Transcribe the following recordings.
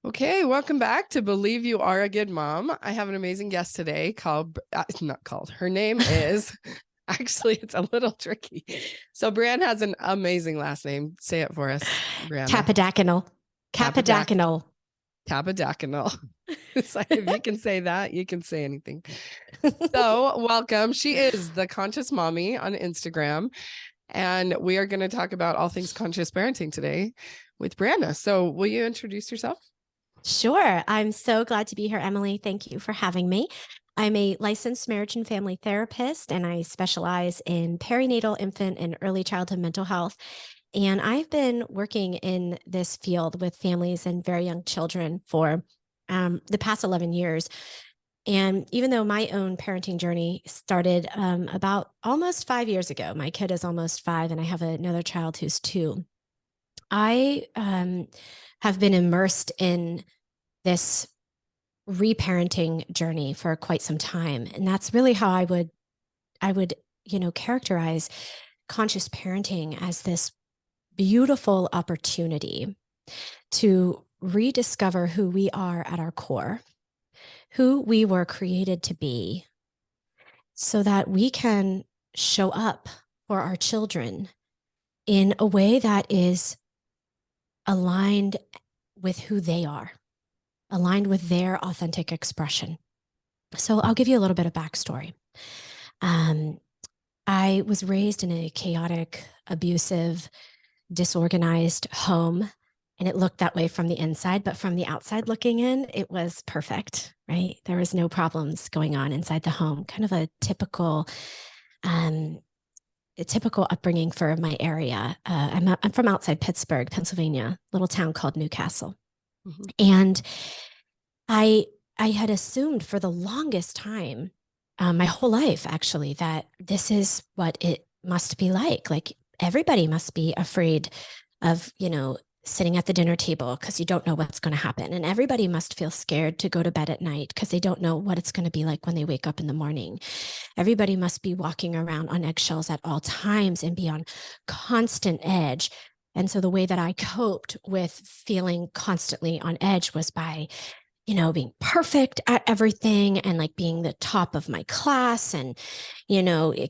Okay, welcome back to Believe You Are a Good Mom. I have an amazing guest today her name is, actually, it's a little tricky. So Bryana has an amazing last name. Say it for us, Bryana. Kappadakunnel. Kappadakunnel. Kappadakunnel. It's like, if you can say that, you can say anything. So welcome. She is the Conscious Mommy on Instagram. And we are going to talk about all things conscious parenting today with Bryana. So will you introduce yourself? Sure. I'm so glad to be here, Emily. Thank you for having me. I'm a licensed marriage and family therapist, and I specialize in perinatal, infant, and early childhood mental health. And I've been working in this field with families and very young children for the past 11 years. And even though my own parenting journey started about almost 5 years ago, my kid is almost 5, and I have another child who's 2. I have been immersed in this reparenting journey for quite some time. And that's really how I would, characterize conscious parenting as this beautiful opportunity to rediscover who we are at our core, who we were created to be, so that we can show up for our children in a way that is aligned with who they are, aligned with their authentic expression. So I'll give you a little bit of backstory. I was raised in a chaotic, abusive, disorganized home, and it looked that way from the inside, but from the outside looking in, it was perfect, right? There was no problems going on inside the home, kind of a typical upbringing for my area. I'm from outside Pittsburgh, Pennsylvania, little town called Newcastle. Mm-hmm. And I had assumed for the longest time, my whole life actually, that this is what it must be like. Like everybody must be afraid of, sitting at the dinner table because you don't know what's going to happen. And everybody must feel scared to go to bed at night because they don't know what it's going to be like when they wake up in the morning. Everybody must be walking around on eggshells at all times and be on constant edge. And so the way that I coped with feeling constantly on edge was by, being perfect at everything and like being the top of my class and, literally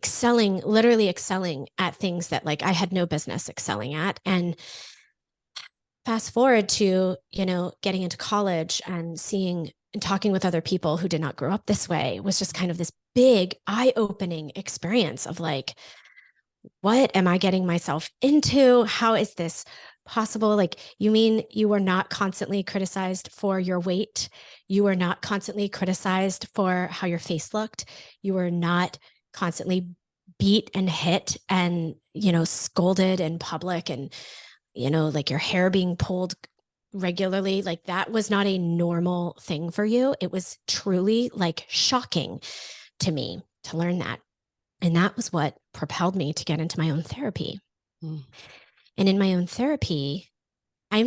excelling at things that like I had no business excelling at. And fast forward to, getting into college and seeing and talking with other people who did not grow up this way was just kind of this big eye-opening experience of like, what am I getting myself into? How is this possible? Like, you mean you were not constantly criticized for your weight? You were not constantly criticized for how your face looked? You were not constantly beat and hit and, scolded in public and, like your hair being pulled regularly? Like that was not a normal thing for you. It was truly like shocking to me to learn that. And that was what propelled me to get into my own therapy. Mm. And in my own therapy, I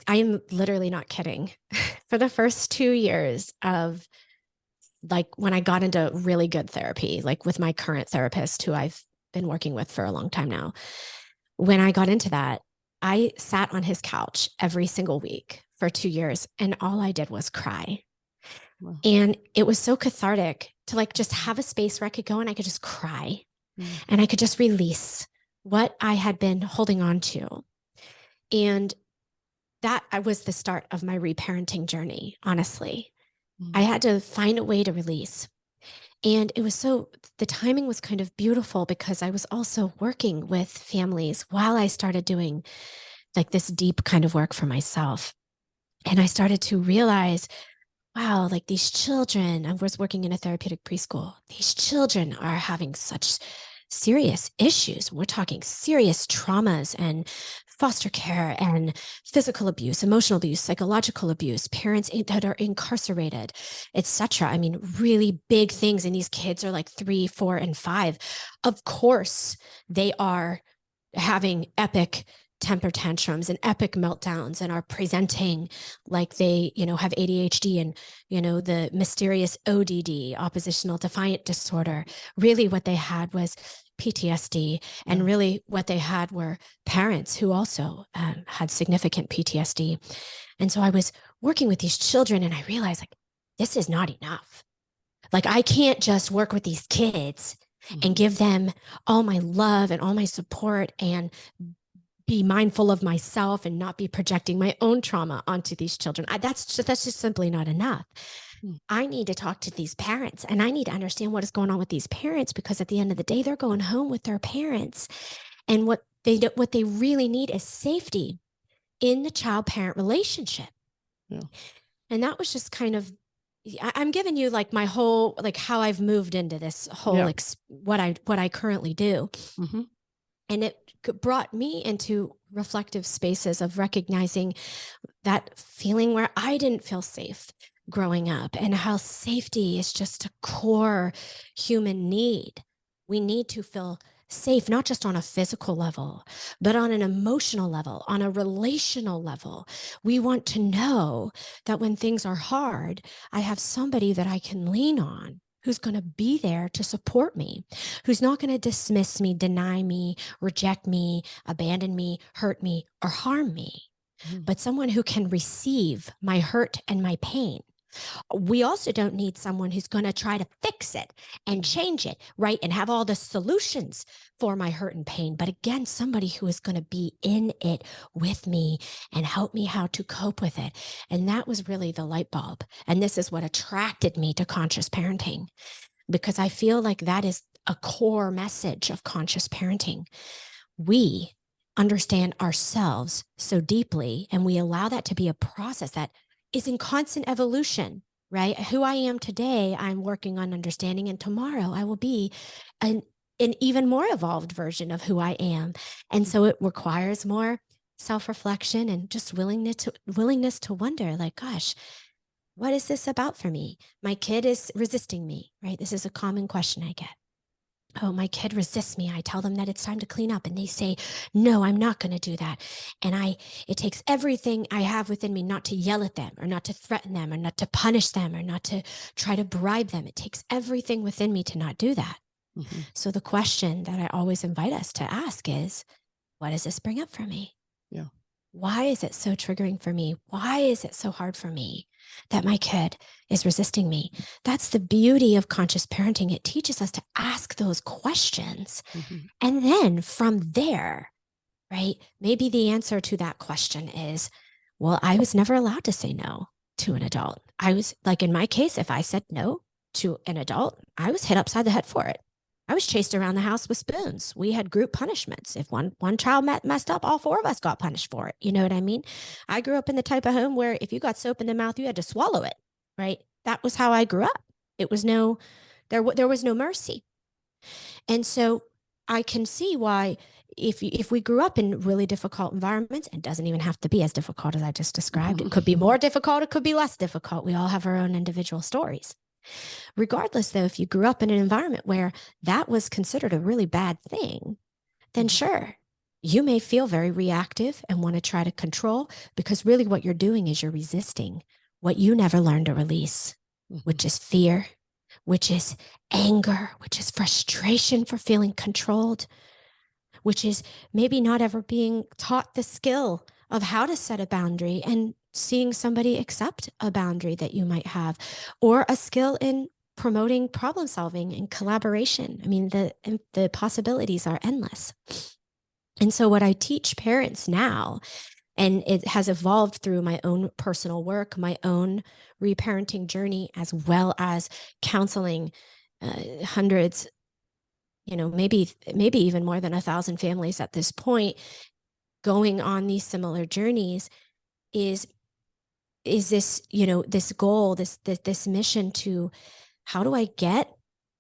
am literally not kidding. For the first 2 years of like when I got into really good therapy, like with my current therapist who I've been working with for a long time now, when I got into that, I sat on his couch every single week for 2 years and all I did was cry. Wow. And it was so cathartic to like just have a space where I could go and I could just cry and I could just release what I had been holding on to. And that was the start of my reparenting journey, honestly. I had to find a way to release. And the timing was kind of beautiful because I was also working with families while I started doing like this deep kind of work for myself. And I started to realize, wow, like these children, I was working in a therapeutic preschool. These children are having such serious issues. We're talking serious traumas and foster care and physical abuse, emotional abuse, psychological abuse, parents that are incarcerated, etc. I mean, really big things. And these kids are like 3, 4, and 5. Of course, they are having epic temper tantrums and epic meltdowns and are presenting like they, have ADHD and, the mysterious ODD, oppositional defiant disorder. Really what they had was, PTSD. And really what they had were parents who also had significant PTSD. And so I was working with these children and I realized like, this is not enough. Like I can't just work with these kids and give them all my love and all my support and be mindful of myself and not be projecting my own trauma onto these children. That's just simply not enough. I need to talk to these parents and I need to understand what is going on with these parents, because at the end of the day, they're going home with their parents. And what they really need is safety in the child-parent relationship. Yeah. And that was just kind of, I'm giving you like my whole, like how I've moved into this whole, what I currently do. And it brought me into reflective spaces of recognizing that feeling where I didn't feel safe growing up, and how safety is just a core human need. We need to feel safe, not just on a physical level, but on an emotional level, on a relational level. We want to know that when things are hard, I have somebody that I can lean on, who's going to be there to support me, who's not going to dismiss me, deny me, reject me, abandon me, hurt me, or harm me, but someone who can receive my hurt and my pain. We also don't need someone who's going to try to fix it and change it, right? And have all the solutions for my hurt and pain. But again, somebody who is going to be in it with me and help me how to cope with it. And that was really the light bulb. And this is what attracted me to conscious parenting, because I feel like that is a core message of conscious parenting. We understand ourselves so deeply, and we allow that to be a process that is in constant evolution, right? Who I am today, I'm working on understanding, and tomorrow I will be an even more evolved version of who I am. And so it requires more self-reflection and just willingness to wonder, like, gosh, what is this about for me? My kid is resisting me, right? This is a common question I get. Oh, my kid resists me. I tell them that it's time to clean up and they say, no, I'm not going to do that. And it takes everything I have within me not to yell at them or not to threaten them or not to punish them or not to try to bribe them. It takes everything within me to not do that. So the question that I always invite us to ask is, what does this bring up for me? Yeah. Why is it so triggering for me? Why is it so hard for me that my kid is resisting me? That's the beauty of conscious parenting. It teaches us to ask those questions. And then from there, right, maybe the answer to that question is, well, I was never allowed to say no to an adult. I was, like in my case, if I said no to an adult, I was hit upside the head for it. I was chased around the house with spoons. We had group punishments. If one child messed up, all four of us got punished for it. You know what I mean? I grew up in the type of home where if you got soap in the mouth, you had to swallow it, right? That was how I grew up. There was no mercy. And so I can see why if we grew up in really difficult environments, it doesn't even have to be as difficult as I just described. It could be more difficult. It could be less difficult. We all have our own individual stories. Regardless, though, if you grew up in an environment where that was considered a really bad thing, then sure, you may feel very reactive and want to try to control, because really what you're doing is you're resisting what you never learned to release, which is fear, which is anger, which is frustration for feeling controlled, which is maybe not ever being taught the skill of how to set a boundary and seeing somebody accept a boundary that you might have, or a skill in promoting problem solving and collaboration. I mean, the possibilities are endless. And so what I teach parents now, and it has evolved through my own personal work, my own reparenting journey, as well as counseling hundreds, maybe even more than 1,000 families at this point, going on these similar journeys, is this, this goal, this mission to, how do I get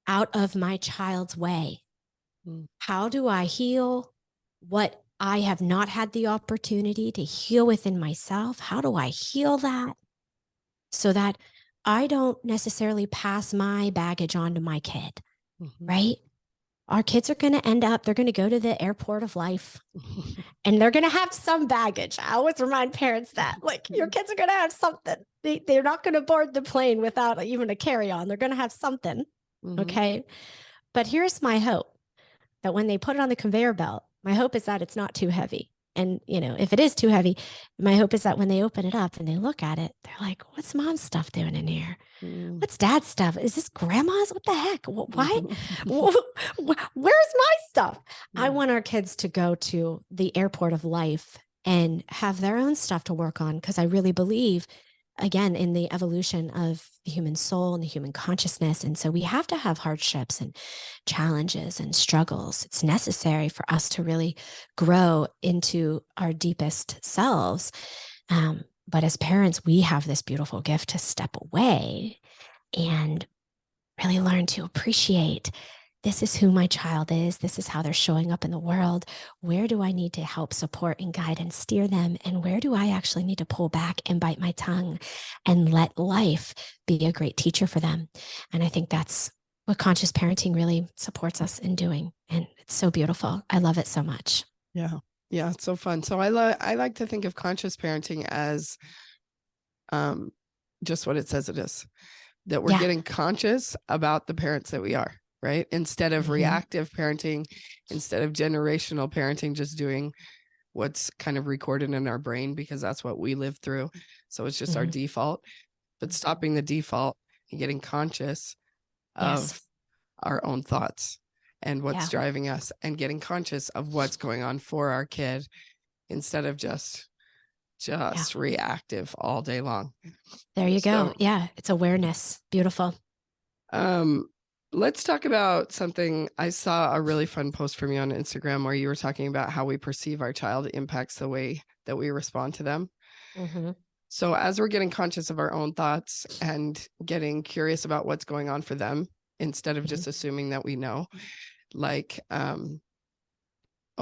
out of my child's way? How do I heal what I have not had the opportunity to heal within myself? How do I heal that so that I don't necessarily pass my baggage on to my kid, right? Our kids are going to end up, they're going to go to the airport of life and they're going to have some baggage. I always remind parents that, like, your kids are going to have something. They're not going to board the plane without even a carry-on. They're going to have something. Okay. But here's my hope. that when they put it on the conveyor belt, my hope is that it's not too heavy. And, if it is too heavy, my hope is that when they open it up and they look at it, they're like, what's mom's stuff doing in here? What's dad's stuff? Is this grandma's? What the heck? Why? Where's my stuff? I want our kids to go to the airport of life and have their own stuff to work on, because I really believe, again, in the evolution of the human soul and the human consciousness. And so we have to have hardships and challenges and struggles. It's necessary for us to really grow into our deepest selves. But as parents, we have this beautiful gift to step away and really learn to appreciate, this is who my child is. This is how they're showing up in the world. Where do I need to help support and guide and steer them? And where do I actually need to pull back and bite my tongue and let life be a great teacher for them? And I think that's what conscious parenting really supports us in doing. And it's so beautiful. I love it so much. Yeah. Yeah. It's so fun. So I like to think of conscious parenting as just what it says it is, that we're getting conscious about the parents that we are. Right? Instead of reactive parenting, instead of generational parenting, just doing what's kind of recorded in our brain because that's what we live through. So it's just our default, but stopping the default and getting conscious of our own thoughts and what's driving us, and getting conscious of what's going on for our kid instead of just reactive all day long. There you go. Yeah. It's awareness. Beautiful. Let's talk about something. I saw a really fun post from you on Instagram where you were talking about how we perceive our child impacts the way that we respond to them. So as we're getting conscious of our own thoughts and getting curious about what's going on for them, instead of just assuming that we know, like, I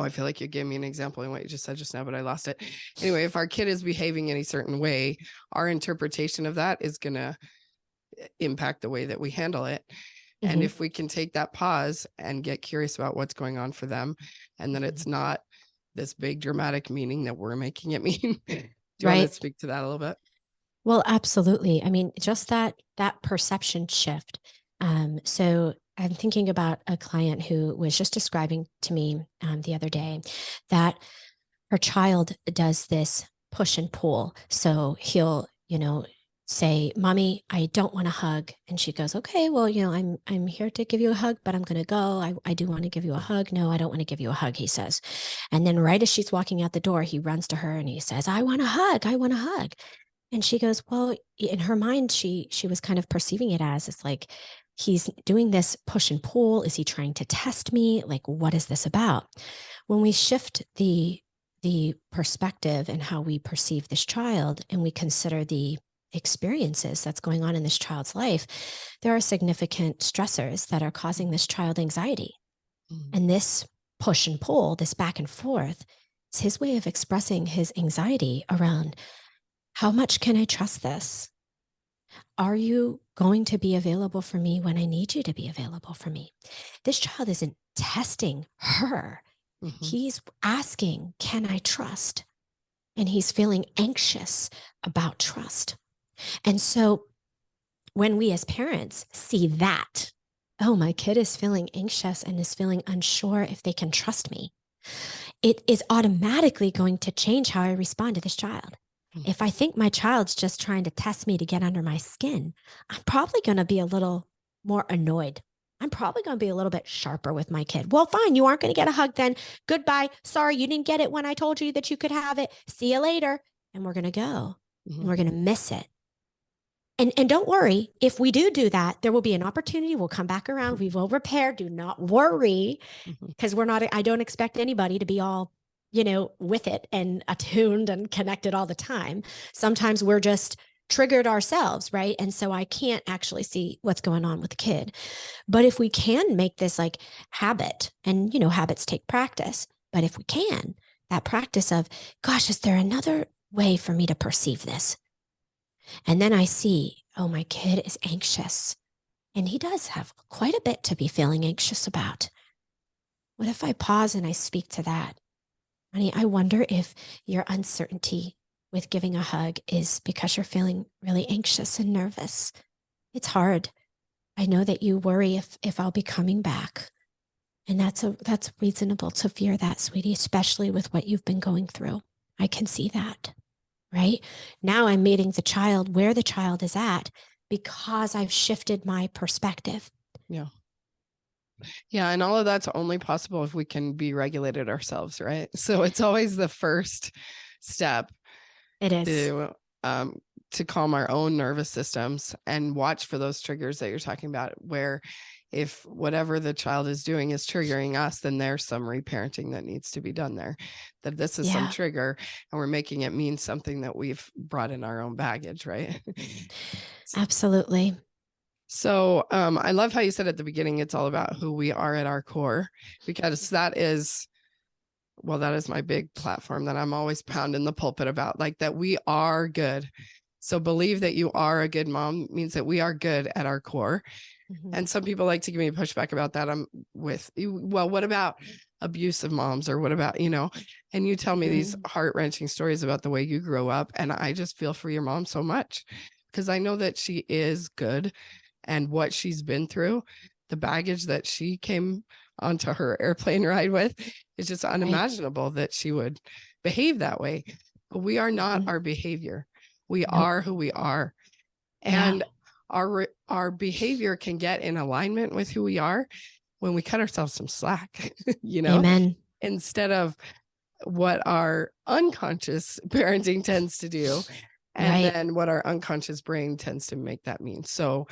feel like you gave me an example in what you just said just now, but I lost it. Anyway, if our kid is behaving any certain way, our interpretation of that is going to impact the way that we handle it. And if we can take that pause and get curious about what's going on for them, and then it's not this big dramatic meaning that we're making it mean. Do you want to speak to that a little bit? Well, absolutely. I mean, just that perception shift. So I'm thinking about a client who was just describing to me the other day that her child does this push and pull. So he'll, say, Mommy, I don't want a hug. And she goes, okay, well, I'm here to give you a hug, but I'm going to go. I do want to give you a hug. No, I don't want to give you a hug, he says. And then right as she's walking out the door, he runs to her and he says, I want a hug. I want a hug. And she goes, well, in her mind, she was kind of perceiving it as, it's like, he's doing this push and pull. Is he trying to test me? Like, what is this about? When we shift the perspective and how we perceive this child, and we consider the experiences that's going on in this child's life, there are significant stressors that are causing this child anxiety. And this push and pull, this back and forth, is his way of expressing his anxiety around, how much can I trust this? Are you going to be available for me when I need you to be available for me? This child isn't testing her. He's asking, can I trust? And he's feeling anxious about trust. And so when we as parents see that, oh, my kid is feeling anxious and is feeling unsure if they can trust me, it is automatically going to change how I respond to this child. If I think my child's just trying to test me to get under my skin, I'm probably going to be a little more annoyed. I'm probably going to be a little bit sharper with my kid. Well, fine. You aren't going to get a hug then. Goodbye. Sorry, you didn't get it when I told you that you could have it. See you later. And we're going to go and we're going to miss it. And don't worry, if we do that, there will be an opportunity. We'll come back around. We will repair. Do not worry, because I don't expect anybody to be all, with it and attuned and connected all the time. Sometimes we're just triggered ourselves, right? And so I can't actually see what's going on with the kid. But if we can make this like habit, and, habits take practice, but if we can, that practice of, gosh, is there another way for me to perceive this? And then I see, oh, my kid is anxious. And he does have quite a bit to be feeling anxious about. What if I pause and I speak to that? Honey, I wonder if your uncertainty with giving a hug is because you're feeling really anxious and nervous. It's hard. I know that you worry if I'll be coming back. And that's reasonable to fear that, sweetie, especially with what you've been going through. I can see that, right? Now I'm meeting the child where the child is at because I've shifted my perspective. Yeah. Yeah. And all of that's only possible if we can be regulated ourselves, right? So it's always the first step. It is. To calm our own nervous systems and watch for those triggers that you're talking about, where if whatever the child is doing is triggering us, then there's some reparenting that needs to be done there, that this is some trigger and we're making it mean something that we've brought in our own baggage, right? Absolutely. So I love how you said at the beginning, it's all about who we are at our core, because that is my big platform that I'm always pounding the pulpit about, like that we are good. So believe that you are a good mom means that we are good at our core. Mm-hmm. And some people like to give me pushback about that. I'm with, well, what about abusive moms, or what about, and you tell me these heart-wrenching stories about the way you grew up. And I just feel for your mom so much, because I know that she is good, and what she's been through, the baggage that she came onto her airplane ride with, is just unimaginable that she would behave that way. But we are not our behavior. We are who we are. And our behavior can get in alignment with who we are when we cut ourselves some slack, Amen. Instead of what our unconscious parenting tends to do. And then what our unconscious brain tends to make that mean. So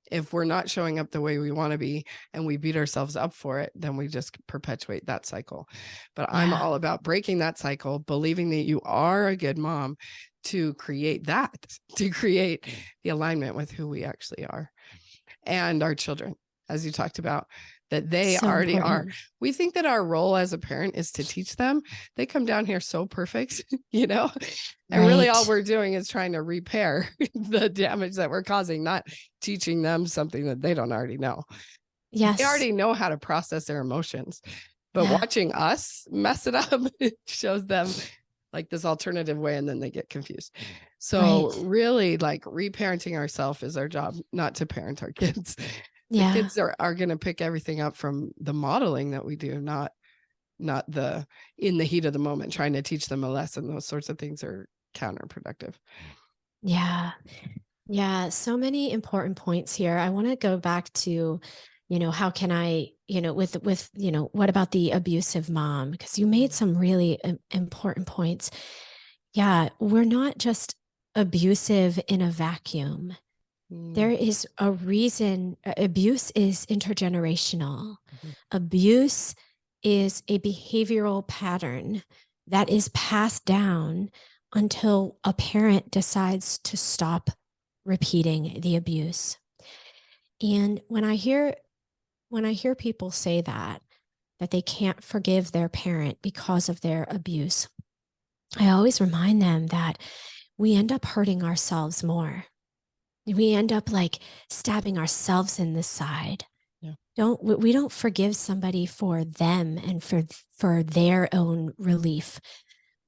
if we're not showing up the way we want to be and we beat ourselves up for it, then we just perpetuate that cycle. But I'm all about breaking that cycle, believing that you are a good mom, to create the alignment with who we actually are, and our children, as you talked about, that they already are. We think that our role as a parent is to teach them. They come down here so perfect, and really all we're doing is trying to repair the damage that we're causing, not teaching them something that they don't already know. Yes. They already know how to process their emotions, but watching us mess it up, it shows them like this alternative way, and then they get confused. So really, like, reparenting ourselves is our job, not to parent our kids. The kids are going to pick everything up from the modeling that we do, not the in the heat of the moment trying to teach them a lesson. Those sorts of things are counterproductive. Yeah. So many important points here. I want to go back to, how can I, with, what about the abusive mom? Because you made some really important points. Yeah. We're not just abusive in a vacuum. There is a reason. Abuse is intergenerational. Abuse is a behavioral pattern that is passed down until a parent decides to stop repeating the abuse. And when I hear people say that they can't forgive their parent because of their abuse, I always remind them that we end up hurting ourselves more. We end up like stabbing ourselves in the side. We don't forgive somebody for them and for their own relief.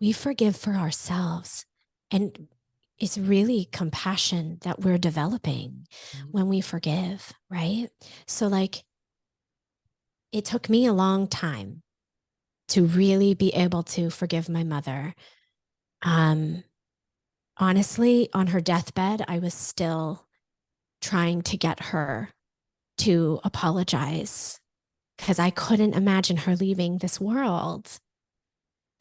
We forgive for ourselves. And it's really compassion that we're developing when we forgive, right? So like, it took me a long time to really be able to forgive my mother. Honestly, on her deathbed, I was still trying to get her to apologize, because I couldn't imagine her leaving this world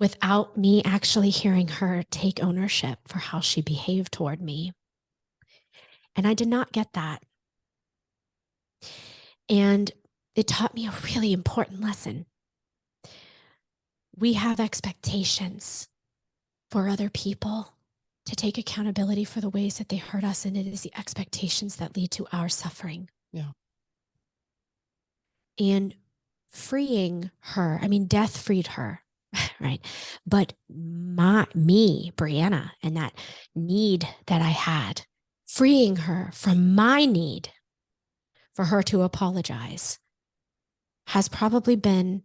without me actually hearing her take ownership for how she behaved toward me. And I did not get that. And it taught me a really important lesson. We have expectations for other people to take accountability for the ways that they hurt us. And it is the expectations that lead to our suffering. Yeah. And freeing her, death freed her, right? But me, Bryana, and that need that I had, freeing her from my need for her to apologize, has probably been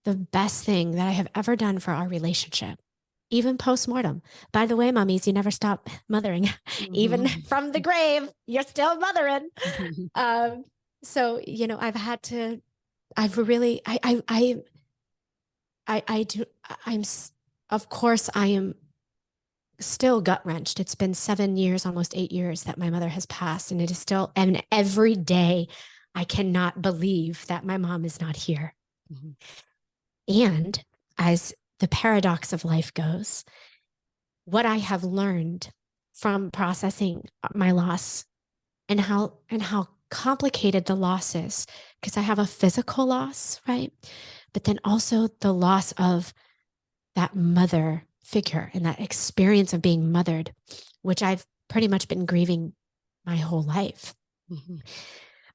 the best thing that I have ever done for our relationship, even post-mortem. By the way, mommies, you never stop mothering. Even from the grave, you're still mothering. So, I've really, I do, of course, I am still gut wrenched. It's been 7 years, almost 8 years that my mother has passed. And it is still, and every day I cannot believe that my mom is not here. Mm-hmm. And as the paradox of life goes, what I have learned from processing my loss and how complicated the loss is, because I have a physical loss, right? But then also the loss of that mother figure and that experience of being mothered, which I've pretty much been grieving my whole life. Mm-hmm.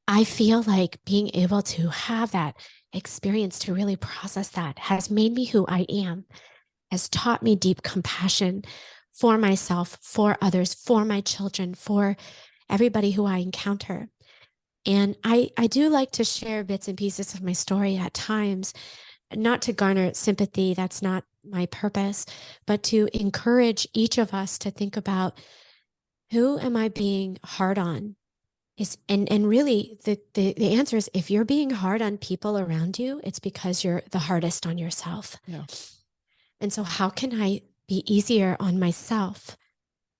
I feel like being able to have that experience to really process that has made me who I am, has taught me deep compassion for myself, for others, for my children, for everybody who I encounter. And I do like to share bits and pieces of my story at times, not to garner sympathy. That's not my purpose, but to encourage each of us to think about, who am I being hard on? And really the answer is, if you're being hard on people around you, it's because you're the hardest on yourself. Yeah. And so how can I be easier on myself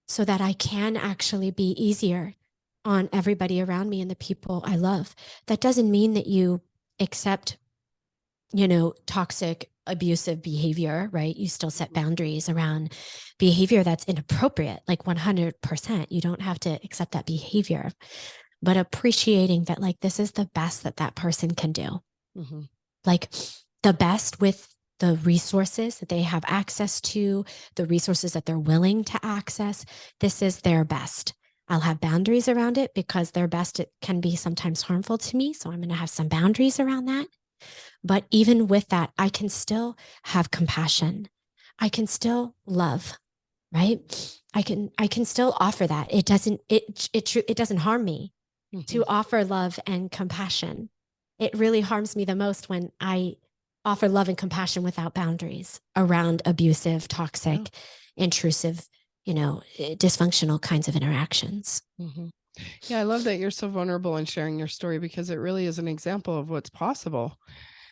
so that I can actually be easier on everybody around me and the people I love? That doesn't mean that you accept, toxic, abusive behavior, right? You still set boundaries around behavior that's inappropriate, like 100%. You don't have to accept that behavior, but appreciating that, like, this is the best that person can do. Mm-hmm. Like the best with the resources that they have access to, the resources that they're willing to access. This is their best. I'll have boundaries around it because their best, it can be sometimes harmful to me. So I'm going to have some boundaries around that. But even with that, I can still have compassion. I can still love, right? I can still offer that. It doesn't harm me to offer love and compassion. It really harms me the most when I offer love and compassion without boundaries around abusive, toxic, intrusive, dysfunctional kinds of interactions. Mm-hmm. Yeah, I love that you're so vulnerable in sharing your story, because it really is an example of what's possible.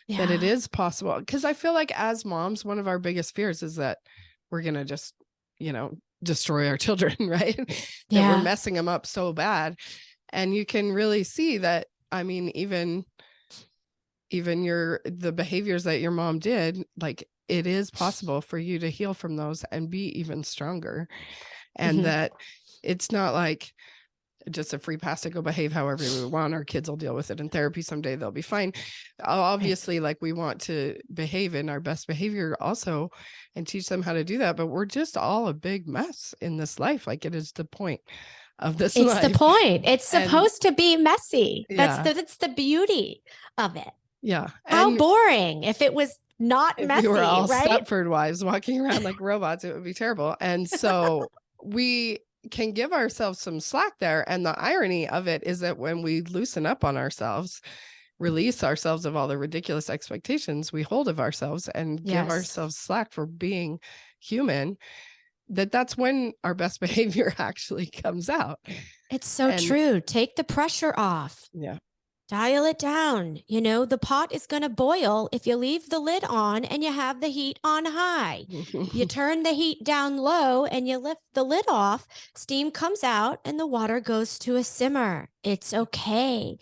Yeah. That it is possible. Because I feel like as moms, one of our biggest fears is that we're going to just, destroy our children, right? That we're messing them up so bad. And you can really see that, I mean, even the behaviors that your mom did, like, it is possible for you to heal from those and be even stronger. And that it's not like just a free pass to go behave however we want. Our kids will deal with it in therapy someday. They'll be fine. Obviously, like, we want to behave in our best behavior also and teach them how to do that. But we're just all a big mess in this life. Like, it is the point of this life. It's the point. It's supposed to be messy. That's the beauty of it. Yeah. How boring if it was not messy, if we were all right? Stepford wives walking around like robots, it would be terrible. And so we can give ourselves some slack there. And the irony of it is that when we loosen up on ourselves, release ourselves of all the ridiculous expectations we hold of ourselves, and give ourselves slack for being human, that's when our best behavior actually comes out. It's so true. Take the pressure off. Yeah. Dial it down. The pot is going to boil if you leave the lid on and you have the heat on high. You turn the heat down low and you lift the lid off, steam comes out and the water goes to a simmer. It's okay.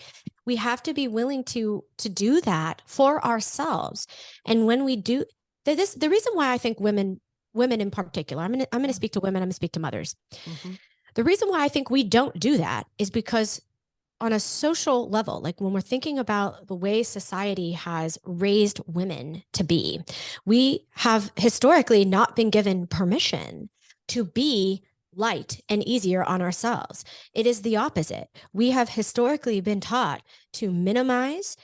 We have to be willing to do that for ourselves. And when we do this, the reason why I think women in particular, I'm going to speak to women, I'm going to speak to mothers. Mm-hmm. The reason why I think we don't do that is because on a social level, like when we're thinking about the way society has raised women to be, we have historically not been given permission to be light and easier on ourselves. It is the opposite. We have historically been taught to minimize,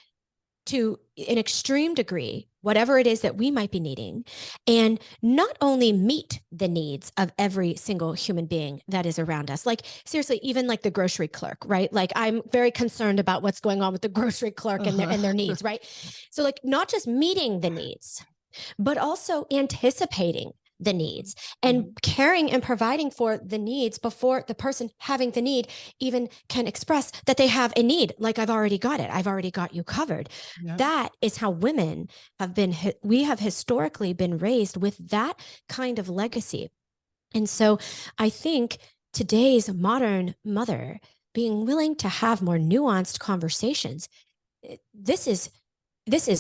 to an extreme degree, whatever it is that we might be needing, and not only meet the needs of every single human being that is around us. Like, seriously, even like the grocery clerk, right? Like, I'm very concerned about what's going on with the grocery clerk and their needs, right? So like, not just meeting the needs, but also anticipating the needs and caring and providing for the needs before the person having the need even can express that they have a need. Like, I've already got it. I've already got you covered. Yeah. That is how women have been, we have historically been raised with that kind of legacy. And so I think today's modern mother being willing to have more nuanced conversations, this is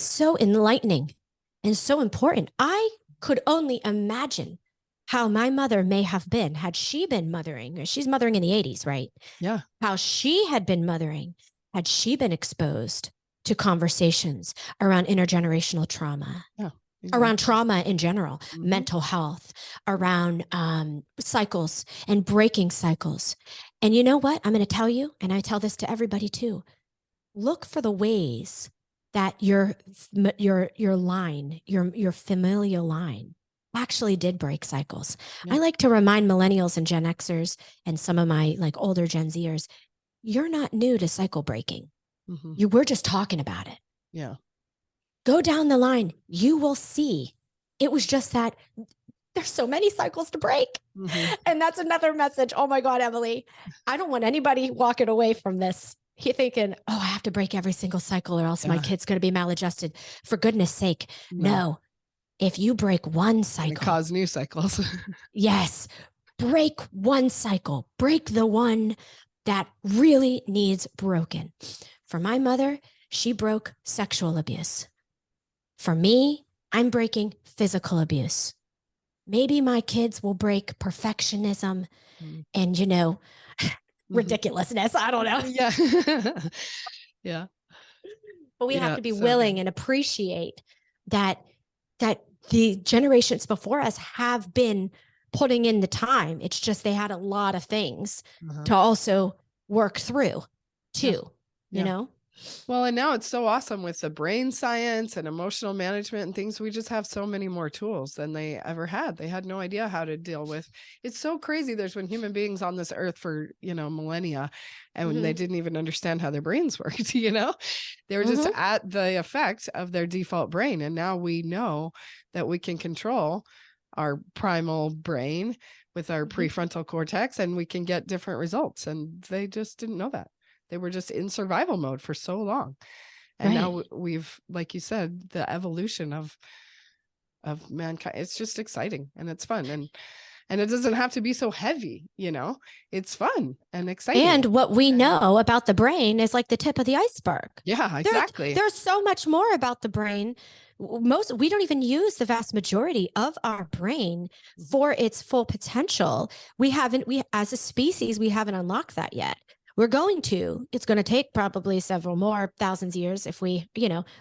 so enlightening and so important. I could only imagine how my mother may have been had she been mothering. She's mothering in the 80s, right? Yeah. How she had been mothering had she been exposed to conversations around intergenerational trauma. Yeah. Exactly. Around trauma in general, mental health, around cycles and breaking cycles. And you know what? I'm going to tell you, and I tell this to everybody too, look for the ways that your line, your familial line actually did break cycles. Yeah. I like to remind millennials and Gen Xers and some of my like older Gen Zers, you're not new to cycle breaking. You were just talking about it. Yeah. Go down the line. You will see. It was just that there's so many cycles to break. And that's another message. Oh my God, Emily, I don't want anybody walking away from this thinking, oh, I have to break every single cycle or else my kid's going to be maladjusted. For goodness sake. No. If you break one cycle, it cause new cycles. Yes. Break one cycle. Break the one that really needs broken. For my mother, she broke sexual abuse. For me, I'm breaking physical abuse. Maybe my kids will break perfectionism and, you know, ridiculousness. I don't know. Yeah. Yeah. But we have to be willing and appreciate that the generations before us have been putting in the time. It's just they had a lot of things to also work through too, you know? Well, and now it's so awesome with the brain science and emotional management and things. We just have so many more tools than they ever had. They had no idea how to deal with. It's so crazy. There's been human beings on this earth for, millennia, and they didn't even understand how their brains worked, They were just at the effect of their default brain. And now we know that we can control our primal brain with our prefrontal cortex, and we can get different results. And they just didn't know that. They were just in survival mode for so long. And now we've, like you said, the evolution of mankind. It's just exciting and it's fun. And it doesn't have to be so heavy, it's fun and exciting. And what we know about the brain is like the tip of the iceberg. Yeah, exactly. There's so much more about the brain. We don't even use the vast majority of our brain for its full potential. We as a species, we haven't unlocked that yet. It's going to take probably several more thousands of years if we,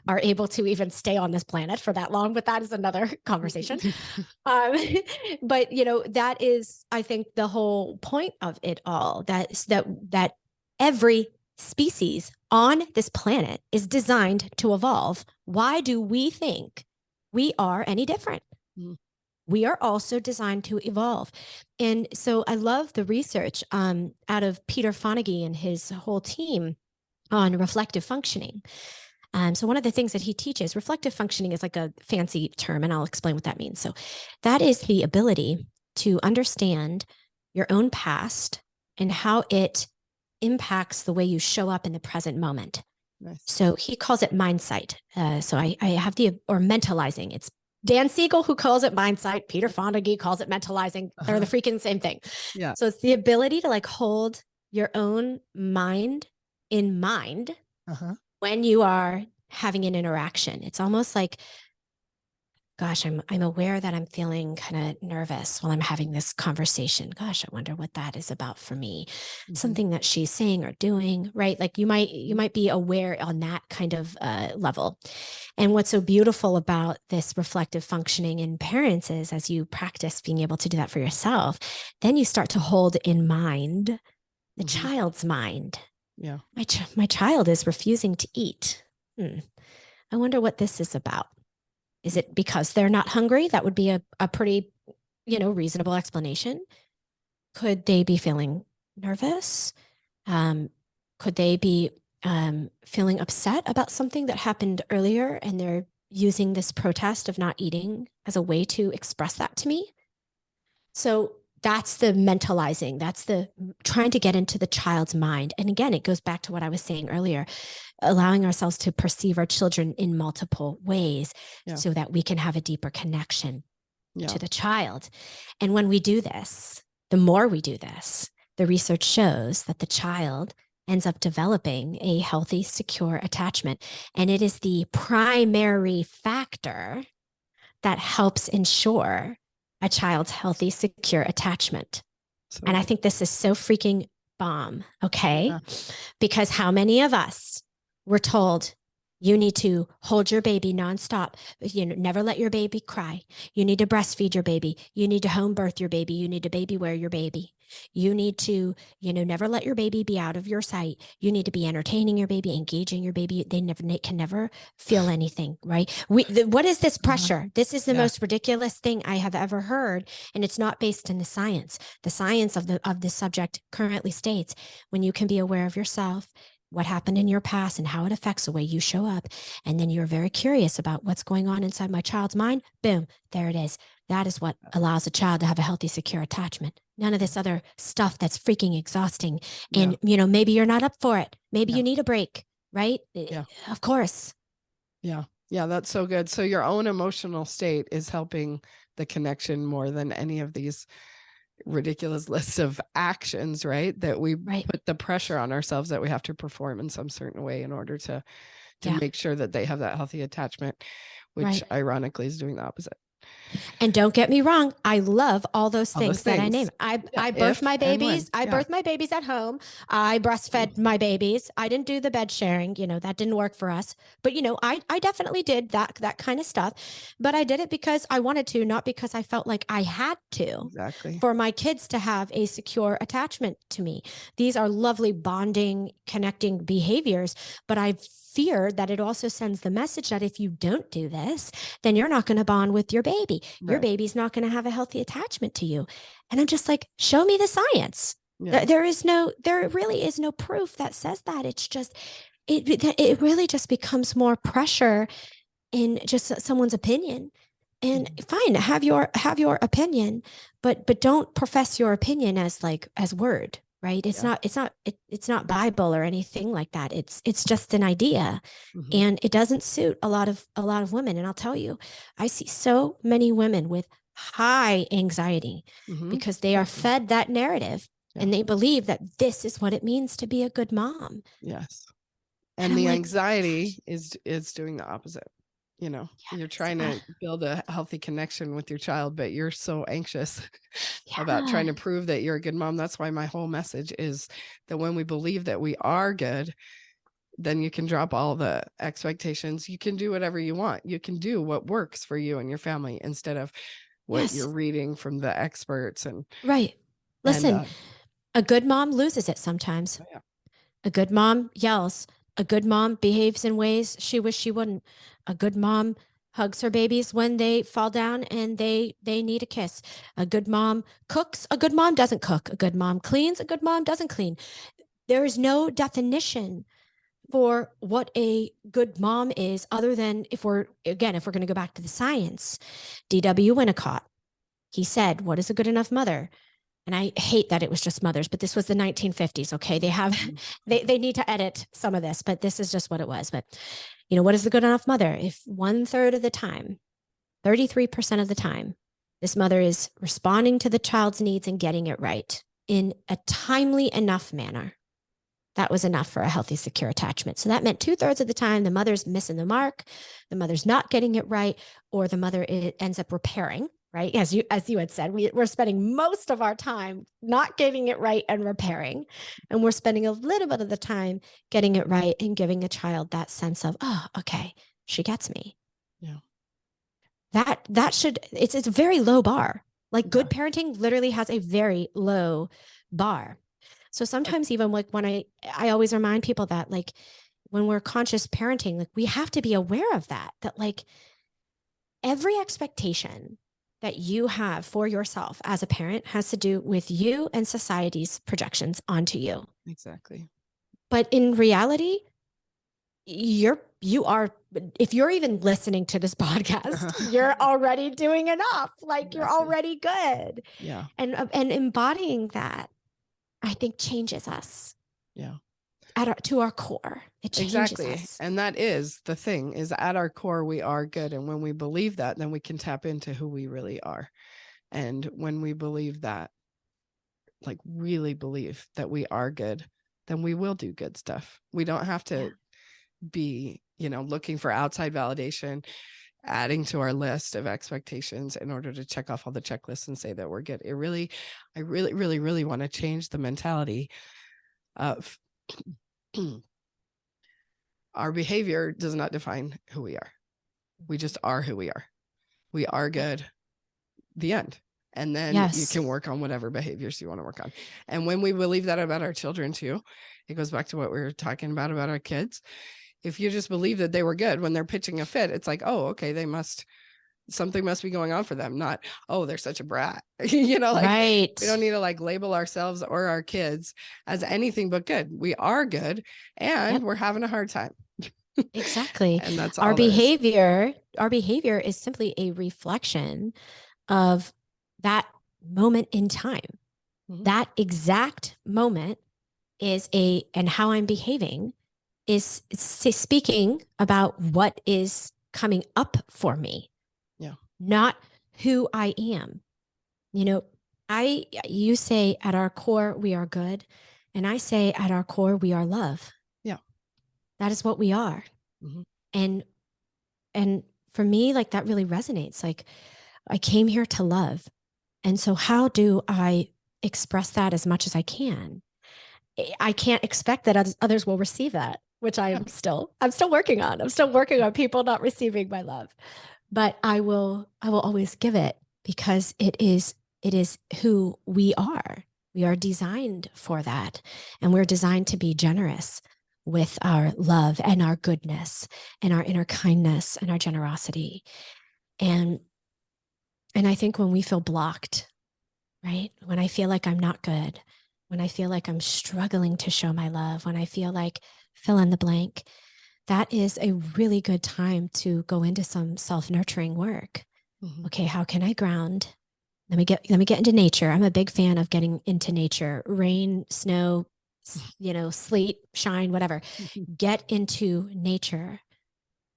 are able to even stay on this planet for that long, but that is another conversation. But that is, I think, the whole point of it all, that every species on this planet is designed to evolve. Why do we think we are any different? We are also designed to evolve. And so I love the research out of Peter Fonagy and his whole team on reflective functioning. So one of the things that he teaches, reflective functioning is like a fancy term, and I'll explain what that means. So that is the ability to understand your own past and how it impacts the way you show up in the present moment. Nice. So he calls it mindsight. So I have or mentalizing. It's Dan Siegel, who calls it mindsight. Peter Fonagy calls it mentalizing. They're the freaking same thing. Yeah. So it's the ability to hold your own mind in mind when you are having an interaction. It's almost like, gosh, I'm aware that I'm feeling kind of nervous while I'm having this conversation. Gosh, I wonder what that is about for me. Something that she's saying or doing, right? Like you might be aware on that kind of level. And what's so beautiful about this reflective functioning in parents is, as you practice being able to do that for yourself, then you start to hold in mind the child's mind. Yeah. My child is refusing to eat. I wonder what this is about. Is it because they're not hungry? That would be a pretty, reasonable explanation. Could they be feeling nervous? Could they be feeling upset about something that happened earlier and they're using this protest of not eating as a way to express that to me? So that's the mentalizing. That's the trying to get into the child's mind. And again, it goes back to what I was saying earlier, allowing ourselves to perceive our children in multiple ways so that we can have a deeper connection to the child. And when we do this, the more we do this, the research shows that the child ends up developing a healthy, secure attachment. And it is the primary factor that helps ensure a child's healthy, secure attachment. And I think this is so freaking bomb, okay? Yeah. Because how many of us were told, you need to hold your baby nonstop. You know, never let your baby cry. You need to breastfeed your baby. You need to home birth your baby. You need to baby wear your baby. You need to, never let your baby be out of your sight. You need to be entertaining your baby, engaging your baby. They can never feel anything, right? What is this pressure? This is the most ridiculous thing I have ever heard. And it's not based in the science. The science of the subject currently states when you can be aware of yourself, what happened in your past and how it affects the way you show up. And then you're very curious about what's going on inside my child's mind. Boom, there it is. That is what allows a child to have a healthy, secure attachment. None of this other stuff that's freaking exhausting. And, maybe you're not up for it. Maybe you need a break, right? Yeah. Of course. Yeah. Yeah. That's so good. So your own emotional state is helping the connection more than any of these ridiculous lists of actions, right? That we put the pressure on ourselves that we have to perform in some certain way in order to make sure that they have that healthy attachment, which ironically is doing the opposite. And don't get me wrong, I love all those things that I named. I birthed my babies. I birthed my babies at home. I breastfed my babies. I didn't do the bed sharing. That didn't work for us. But I definitely did that kind of stuff. But I did it because I wanted to, not because I felt like I had to. Exactly. For my kids to have a secure attachment to me. These are lovely bonding, connecting behaviors. But I fear that it also sends the message that if you don't do this, then you're not going to bond with your baby. Your baby's not going to have a healthy attachment to you. And I'm just like, show me the science. Yeah. There really is no proof that says that. It's just, it really just becomes more pressure in just someone's opinion. And fine, have your opinion, but don't profess your opinion as word. Right. It's not Bible or anything like that. It's just an idea. And it doesn't suit a lot of women. And I'll tell you, I see so many women with high anxiety because they are fed that narrative and they believe that this is what it means to be a good mom. Yes. And the anxiety is doing the opposite. You're trying to build a healthy connection with your child, but you're so anxious about trying to prove that you're a good mom. That's why my whole message is that when we believe that we are good, then you can drop all the expectations. You can do whatever you want. You can do what works for you and your family instead of what you're reading from the experts. And listen, a good mom loses it sometimes. A good mom yells. A good mom behaves in ways she wished she wouldn't. A good mom hugs her babies when they fall down and they need a kiss. A good mom cooks. A good mom doesn't cook. A good mom cleans. A good mom doesn't clean. There is no definition for what a good mom is other than if we're going to go back to the science. D.W. Winnicott, he said, what is a good enough mother? And I hate that it was just mothers, but this was the 1950s. Okay. They need to edit some of this, but this is just what it was. But what is the good enough mother? If 1/3 of the time, 33% of the time, this mother is responding to the child's needs and getting it right in a timely enough manner, that was enough for a healthy, secure attachment. So that meant 2/3 of the time, the mother's missing the mark, the mother's not getting it right, or the mother ends up repairing. Right. As you had said, we're spending most of our time not getting it right and repairing. And we're spending a little bit of the time getting it right and giving a child that sense of, oh, okay, she gets me. Yeah. It's a very low bar. Like good parenting literally has a very low bar. So sometimes even like when I always remind people that like when we're conscious parenting, like we have to be aware of that like every expectation that you have for yourself as a parent has to do with you and society's projections onto you. Exactly. But in reality, you are, if you're even listening to this podcast, you're already doing enough. Like you're Exactly. already good. Yeah. And embodying that, I think, changes us. Yeah. To our core. It changes Exactly. us. And that is the thing, is at our core, we are good. And when we believe that, then we can tap into who we really are. And when we believe that, like really believe that we are good, then we will do good stuff. We don't have to be, looking for outside validation, adding to our list of expectations in order to check off all the checklists and say that we're good. I really, really, really want to change the mentality of our behavior does not define who we are. We just are who we are. We are good. The end. And then you can work on whatever behaviors you want to work on. And when we believe that about our children too, it goes back to what we were talking about our kids. If you just believe that they were good when they're pitching a fit, it's like, oh, okay, something must be going on for them. Not, oh, they're such a brat. Right. We don't need to label ourselves or our kids as anything but good. We are good and we're having a hard time. Exactly. And that's our behavior. Our behavior is simply a reflection of that moment in time. Mm-hmm. That exact moment and how I'm behaving is speaking about what is coming up for me. Yeah. Not who I am. You say at our core, we are good. And I say at our core, we are love. Yeah. That is what we are. Mm-hmm. And for me, that really resonates. I came here to love. And so how do I express that as much as I can? I can't expect that others will receive that, which I'm still working on. I'm still working on people not receiving my love, but I will always give it because it is who we are. We are designed for that. And we're designed to be generous with our love and our goodness and our inner kindness and our generosity. And I think when we feel blocked, right? When I feel like I'm not good, when I feel like I'm struggling to show my love, when I feel like fill in the blank, that is a really good time to go into some self-nurturing work. Mm-hmm. Okay, how can I ground? Let me get into nature. I'm a big fan of getting into nature. Rain, snow, sleet, shine, whatever. Mm-hmm. Get into nature.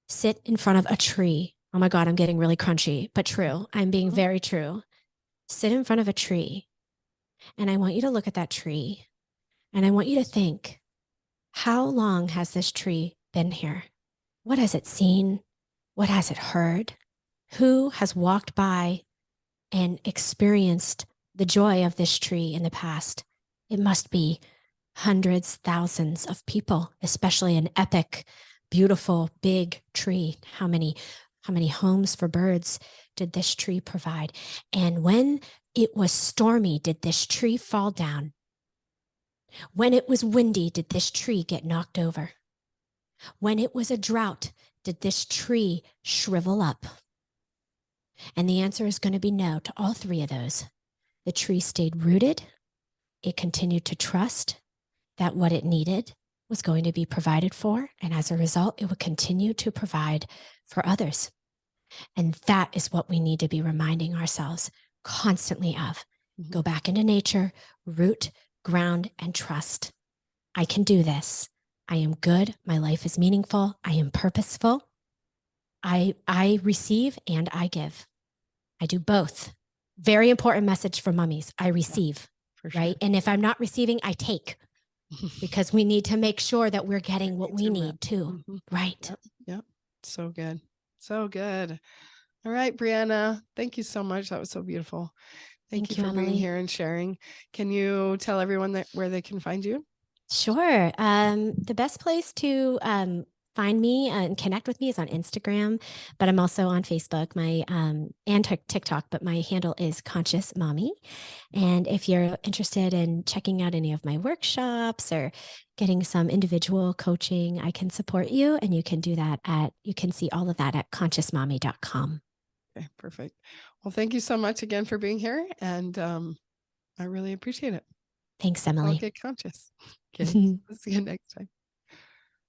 Sit in front of a tree. Oh my God, I'm getting really crunchy, but true. I'm being very true. Sit in front of a tree. And I want you to look at that tree. And I want you to think, how long has this tree been here? What has it seen? What has it heard? Who has walked by and experienced the joy of this tree in the past? It must be hundreds, thousands of people, especially an epic, beautiful, big tree. How many homes for birds did this tree provide? And when it was stormy, did this tree fall down? When it was windy, did this tree get knocked over? When it was a drought, did this tree shrivel up? And the answer is going to be no to all three of those. The tree stayed rooted. It continued to trust that what it needed was going to be provided for. And as a result, it would continue to provide for others. And that is what we need to be reminding ourselves constantly of. Mm-hmm. Go back into nature, root, ground, and trust. I can do this. I am good. My life is meaningful. I am purposeful. I receive and I give. I do both. Very important message for mummies. I receive, sure. Right? And if I'm not receiving, I take. Because we need to make sure that we're getting what we need too. Mm-hmm. Right. Yep. So good. So good. All right, Bryana, thank you so much. That was so beautiful. Thank you for Emily. Being here and sharing. Can you tell everyone where they can find you? Sure. The best place to find me and connect with me is on Instagram, but I'm also on Facebook, and TikTok, but my handle is Conscious Mommy. And if you're interested in checking out any of my workshops or getting some individual coaching, I can support you. And you can do that you can see all of that at consciousmommy.com. Okay, perfect. Well, thank you so much again for being here. And I really appreciate it. Thanks, Emily. I'll get conscious. Okay. See you next time.